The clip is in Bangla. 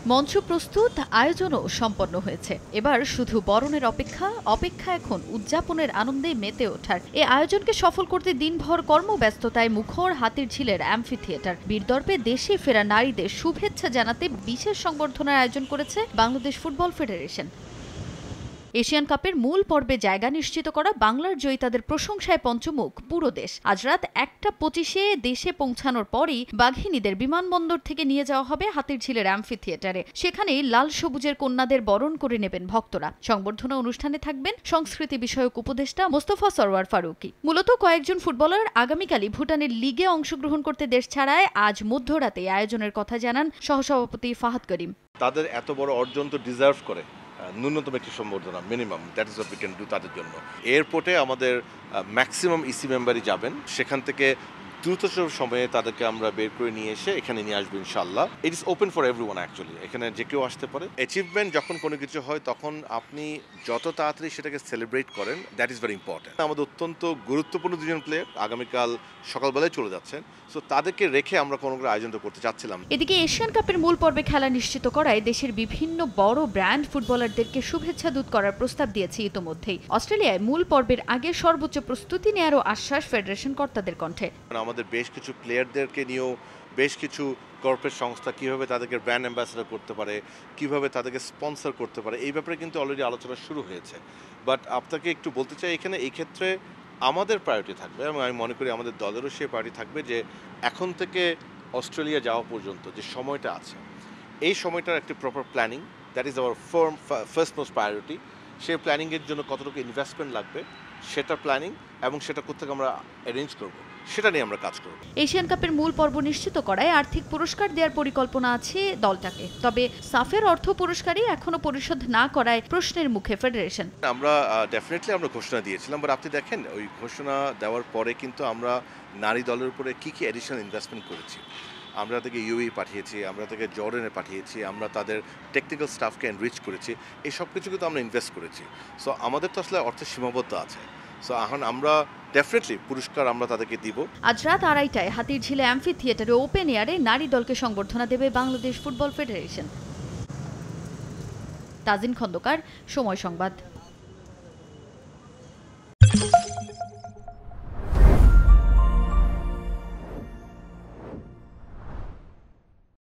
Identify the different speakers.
Speaker 1: মঞ্চ প্রস্তুত, আয়োজনও সম্পন্ন হয়েছে। এবার শুধু বরণের অপেক্ষা এখন উদযাপনের আনন্দে মেতে ওঠার। এই আয়োজনকে সফল করতে দিনভর কর্মব্যস্ততায় মুখর হাতিরঝিলের অ্যাম্ফি থিয়েটার। বীরদর্পে দেশে ফেরা নারীদের শুভেচ্ছা জানাতে বিশেষ সংবর্ধনার আয়োজন করেছে বাংলাদেশ ফুটবল ফেডারেশন। এশিয়ান কাপের মূল পর্বে জায়গা নিশ্চিত করা বাংলার জয়িতাদের প্রশংসায় পঞ্চমুখ পুরো দেশ। আজ রাত 1:25-এ দেশে পৌঁছানোর পরই বাঘিনীদের বিমানবন্দর থেকে নিয়ে যাওয়া হবে হাতিরঝিলের অ্যাম্ফি থিয়েটারে। সেখানেই লাল সবুজের কন্যাদের বরণ করে নেবেন ভক্তরা। সংবর্ধনা অনুষ্ঠানে থাকবেন সংস্কৃতি বিষয়ক উপদেষ্টা মোস্তফা সরওয়ার ফারুকী। মূলত কয়েকজন ফুটবলার আগামীকালই ভুটানের লিগে অংশগ্রহণ করতে দেশ ছাড়ায় আজ মধ্যরাতে আয়োজনের কথা জানান সহসভাপতি ফাহাদ করিম।
Speaker 2: তাদের এত বড় অর্জন তো ডিজার্ভ করে ন্যূনতম একটি সম্বর্ধনা, minimum, that is what we can do তাদের জন্য। এয়ারপোর্টে আমাদের ম্যাক্সিমাম ইসি মেম্বারই যাবেন, সেখান থেকে দ্রুত সময়ে তাদেরকে আমরা বের করে নিয়ে এসে এখানে নিয়ে আসবো ইনশাল্লাহ। It is open for everyone actually, এখানে যে কেউ আসতে পারে। অ্যাচিভমেন্ট যখন কোনো কিছু হয় তখন আপনি যত তাড়াতাড়ি সেটাকে সেলিব্রেট করেন, দ্যাট ইজ ভেরি ইম্পর্টেন্ট। আমাদের অত্যন্ত গুরুত্বপূর্ণ দুজন প্লেয়ার আগামীকাল সকালবেলায় চলে যাচ্ছেন, সো তাদেরকে রেখে আমরা কোনো আয়োজনটা করতে চাচ্ছিলাম।
Speaker 1: এদিকে এশিয়ান কাপের মূল পর্বে খেলা নিশ্চিত করায় দেশের বিভিন্ন বড় ব্র্যান্ড ফুটবলারদেরকে শুভেচ্ছা দূত করার প্রস্তাব দিয়েছে ইতোমধ্যেই। অস্ট্রেলিয়ায় মূল পর্বের আগে সর্বোচ্চ প্রস্তুতি নেওয়ারও আশ্বাস ফেডারেশন কর্তাদের কণ্ঠে।
Speaker 2: আমাদের বেশ কিছু প্লেয়ারদেরকে নিয়েও বেশ কিছু কর্পোরেট সংস্থা কীভাবে তাদেরকে ব্র্যান্ড অ্যাম্বাসেডর করতে পারে, কীভাবে তাদেরকে স্পন্সর করতে পারে, এই ব্যাপারে কিন্তু অলরেডি আলোচনা শুরু হয়েছে। বাট আপনাকে একটু বলতে চাই, এখানে এই ক্ষেত্রে আমাদের প্রায়োরিটি থাকবে এবং আমি মনে করি আমাদের দলেরও সেই প্রায়োরিটি থাকবে যে এখন থেকে অস্ট্রেলিয়া যাওয়া পর্যন্ত যে সময়টা আছে, এই সময়টার একটি proper planning, that is our first most priority. সেই প্ল্যানিংয়ের জন্য কতটুকু ইনভেস্টমেন্ট লাগবে সেটা প্ল্যানিং এবং সেটা কোথেকে আমরা অ্যারেঞ্জ করব, সেটা নিয়ে আমরা কাজ করব।
Speaker 1: এশিয়ান কাপের মূল পর্ব নিশ্চিত করায় আর্থিক পুরস্কার দেওয়ার পরিকল্পনা আছে দলটাকে। তবে সাফের অর্থ পুরস্কারই এখনো পরিশোধ না করায় প্রশ্নের মুখে ফেডারেশন।
Speaker 2: আমরা ডেফিনেটলি আমরা ঘোষণা দিয়েছিলাম, বাট আপনি দেখেন ওই ঘোষণা দেওয়ার পরে কিন্তু আমরা নারী দলের উপরে কী অ্যাডিশনাল ইনভেস্টমেন্ট করেছি। আমরা তাদেরকে ইউএই পাঠিয়েছি, আমরা তাদেরকে জর্ডানে পাঠিয়েছি, আমরা তাদের টেকনিক্যাল স্টাফকে এনরিচ করেছি, এই সব কিছু কিন্তু আমরা ইনভেস্ট করেছি। সো আমাদের তো আসলে অর্থের সীমাবদ্ধ আছে, সো এখন আমরা ডেফিনেটলি পুরস্কার আমরা তাদেরকে দিব।
Speaker 1: আজ রাত 2:30টায় হাতিরঝিলে অ্যাম্ফি থিয়েটারে ওপেন এয়ারে নারী দলকে সংবর্ধনা দেবে বাংলাদেশ ফুটবল ফেডারেশন। তাজিন খন্দকার, সময় সংবাদ।